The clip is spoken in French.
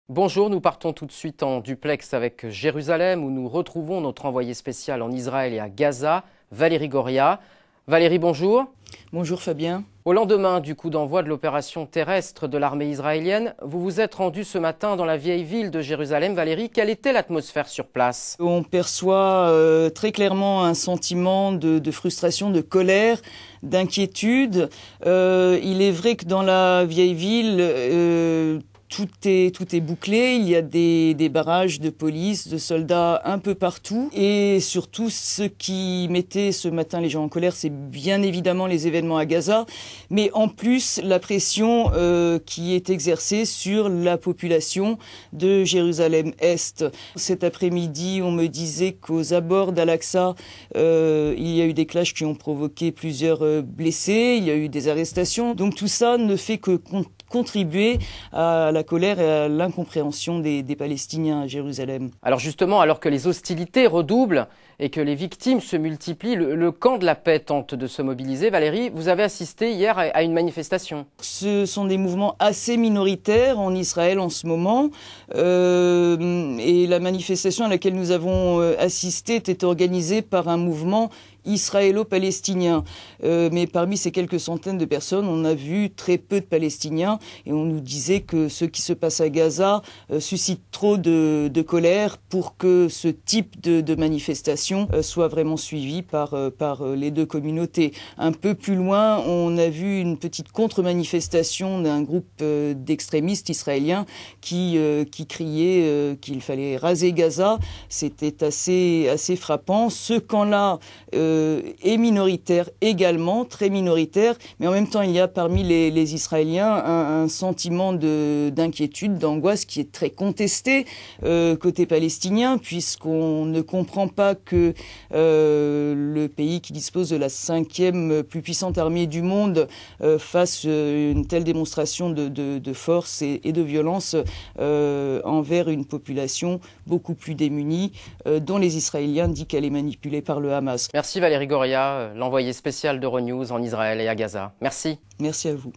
Bonjour, nous partons tout de suite en duplex avec Jérusalem où nous retrouvons notre envoyé spécial en Israël et à Gaza, Valérie Goria. Valérie, bonjour. Bonjour Fabien. Au lendemain du coup d'envoi de l'opération terrestre de l'armée israélienne, vous vous êtes rendu ce matin dans la vieille ville de Jérusalem. Valérie, quelle était l'atmosphère sur place? On perçoit très clairement un sentiment de frustration, de colère, d'inquiétude. Il est vrai que dans la vieille ville, tout est bouclé, il y a des barrages de police, de soldats un peu partout. Et surtout, ce qui mettait ce matin les gens en colère, c'est bien évidemment les événements à Gaza, mais en plus la pression qui est exercée sur la population de Jérusalem-Est. Cet après-midi, on me disait qu'aux abords d'Al-Aqsa, il y a eu des clashs qui ont provoqué plusieurs blessés, il y a eu des arrestations. Donc tout ça ne fait que contribuer à la colère et à l'incompréhension des Palestiniens à Jérusalem. Alors justement, alors que les hostilités redoublent et que les victimes se multiplient, le camp de la paix tente de se mobiliser. Valérie, vous avez assisté hier à une manifestation. Ce sont des mouvements assez minoritaires en Israël en ce moment. Et la manifestation à laquelle nous avons assisté était organisée par un mouvement israélo-palestinien. Mais parmi ces quelques centaines de personnes, on a vu très peu de Palestiniens et on nous disait que ce qui se passe à Gaza suscite trop de colère pour que ce type de manifestation soit vraiment suivi par les deux communautés. Un peu plus loin, on a vu une petite contre-manifestation d'un groupe d'extrémistes israéliens qui criait qu'il fallait raser Gaza. C'était assez frappant. Ce camp-là est minoritaire également, très minoritaire, mais en même temps il y a parmi les Israéliens un sentiment d'inquiétude, d'angoisse qui est très contesté côté palestinien, puisqu'on ne comprend pas que le pays qui dispose de la 5e plus puissante armée du monde fasse une telle démonstration de force et de violence envers une population beaucoup plus démunie, dont les Israéliens disent qu'elle est manipulée par le Hamas. Merci Valérie Goria, l'envoyé spécial d'Euronews en Israël et à Gaza. Merci. Merci à vous.